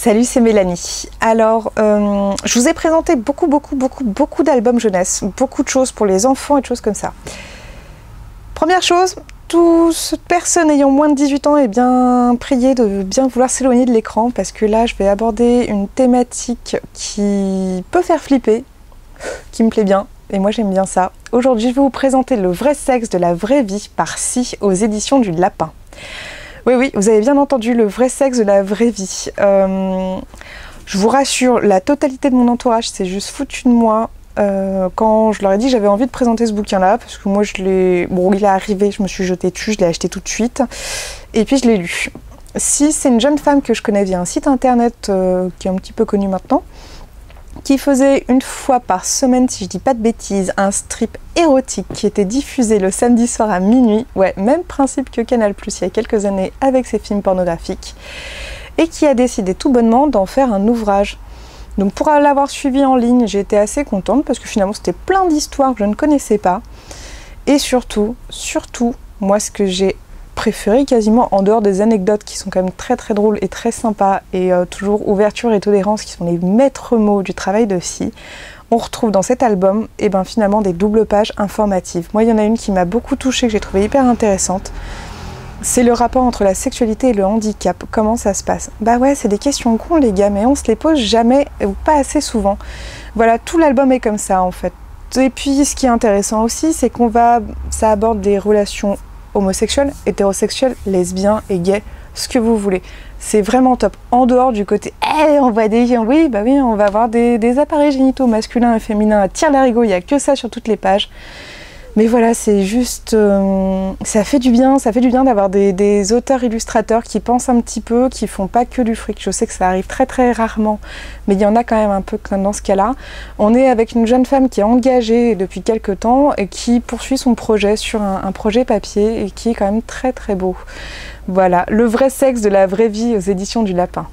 Salut, c'est Mélanie. Alors, je vous ai présenté beaucoup d'albums jeunesse, beaucoup de choses pour les enfants et de choses comme ça. Première chose, toute personne ayant moins de 18 ans est bien priée de bien vouloir s'éloigner de l'écran parce que là, je vais aborder une thématique qui peut faire flipper, qui me plaît bien, et moi j'aime bien ça. Aujourd'hui, je vais vous présenter Le vrai sexe de la vraie vie par Si aux éditions du Lapin. Oui, vous avez bien entendu, Le vrai sexe de la vraie vie. Je vous rassure, la totalité de mon entourage s'est juste foutu de moi quand je leur ai dit que j'avais envie de présenter ce bouquin-là, parce que moi je l'ai... Bon, il est arrivé, je me suis jetée dessus, je l'ai acheté tout de suite, et puis je l'ai lu. Si c'est une jeune femme que je connais via un site internet qui est un petit peu connu maintenant, qui faisait une fois par semaine, si je dis pas de bêtises, un strip érotique qui était diffusé le samedi soir à minuit, ouais, même principe que Canal+, il y a quelques années avec ses films pornographiques, et qui a décidé tout bonnement d'en faire un ouvrage. Donc pour l'avoir suivi en ligne, j'ai été assez contente parce que finalement c'était plein d'histoires que je ne connaissais pas, et surtout, moi ce que j'ai préféré quasiment en dehors des anecdotes qui sont quand même très drôles et très sympas et toujours ouverture et tolérance qui sont les maîtres mots du travail de Si, on retrouve dans cet album et ben finalement des doubles pages informatives. Moi il y en a une qui m'a beaucoup touchée, que j'ai trouvée hyper intéressante. C'est le rapport entre la sexualité et le handicap. Comment ça se passe? Bah ouais, c'est des questions cons les gars, mais on se les pose jamais ou pas assez souvent. Voilà, tout l'album est comme ça en fait. Et puis ce qui est intéressant aussi, c'est ça aborde des relations homosexuels, hétérosexuels, lesbiens et gays, ce que vous voulez. C'est vraiment top. En dehors du côté, on voit des... Oui, bah oui, on va avoir des appareils génitaux masculins et féminins à tire-larigot, il n'y a que ça sur toutes les pages. Mais voilà, c'est juste... ça fait du bien d'avoir des auteurs-illustrateurs qui pensent un petit peu, qui font pas que du fric. Je sais que ça arrive très rarement, mais il y en a quand même un peu dans ce cas-là. On est avec une jeune femme qui est engagée depuis quelques temps et qui poursuit son projet sur un projet papier et qui est quand même très beau. Voilà, Le vrai sexe de la vraie vie aux éditions du Lapin.